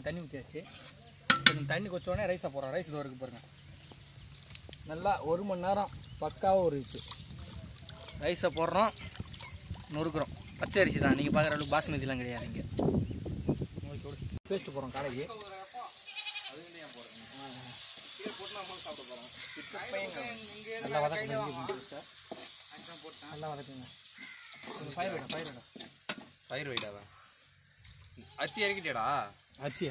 தண்ணி ஊற்றியாச்சு. கொஞ்சம் தண்ணி கொச்சோடனே ரைஸை போடுறோம். ரைஸ் இது வரைக்கும் பாருங்கள், நல்லா 1 மணி நேரம் பக்காவாக ஊறிச்சு. ரைஸை போடுறோம், நொறுக்குறோம். பச்சை அரிசி தான், நீங்கள் பார்க்குற அளவுக்கு பாஸ்மதிலாம் கிடையாது. இங்கே பேஸ்ட்டு போடுறோம் கடைக்கு. நல்லா வதக்குங்க, நல்லா வதக்குங்க. பயிர் வைடாவா? அரிசி இறக்கிட்டியாடா? அரிசி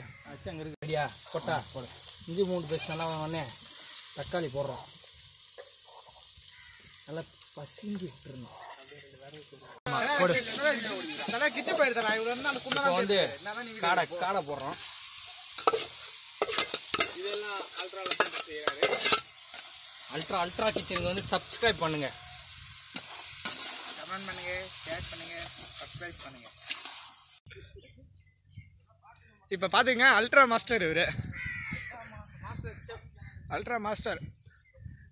அங்கே இருக்கு. ரெடியா? போட்டா போடு. இஞ்சி பூண்டு பேஸ்ட் நல்லா வதங்கனே தக்காளி போடுறோம். நல்லா பசிஞ்சு விட்டுருணும். இப்போ வந்து காடை போடுறோம். அல்ட்ரா கிச்சனுக்கு வந்து சப்ஸ்கிரைப் பண்ணுங்க, கமெண்ட் பண்ணுங்க, ஷேர் பண்ணுங்க, சப்ஸ்கிரைப் பண்ணுங்க. இப்போ பாத்தீங்க அல்ட்ரா மாஸ்டர் இவரு, அல்ட்ரா மாஸ்டர்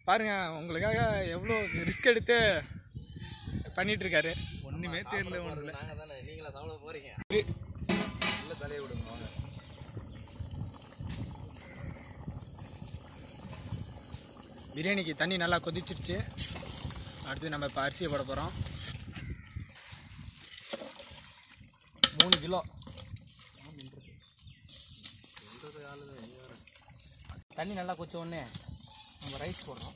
பாருங்க. உங்களுக்காக எவ்வளோ ரிஸ்க் எடுத்து பண்ணிட்டு இருக்காரு. ஒண்ணுமே தெரியல. நாங்கள் தானே, நீங்களா சாப்பிட போறீங்க? நல்ல தலையை விடுங்க. பிரியாணிக்கு தண்ணி நல்லா கொதிச்சிருச்சு. அடுத்து நம்ம இப்போ அரிசியை போட போகிறோம். 3 கிலோ. தண்ணி நல்லா கொச்ச உடனே நம்ம ரைஸ் போடுறோம்.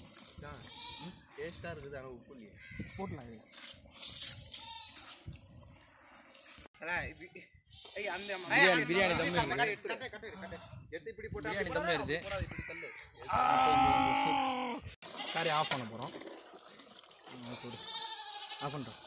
டேஸ்ட்டாக இருக்குது, ஆனால் உப்பு இல்லையே. போடலாம். இது பிரியாணி தம் ஏறுது. காரை ஆஃப் பண்ண போகிறோம். ஆஃப் பண்ணுறோம்.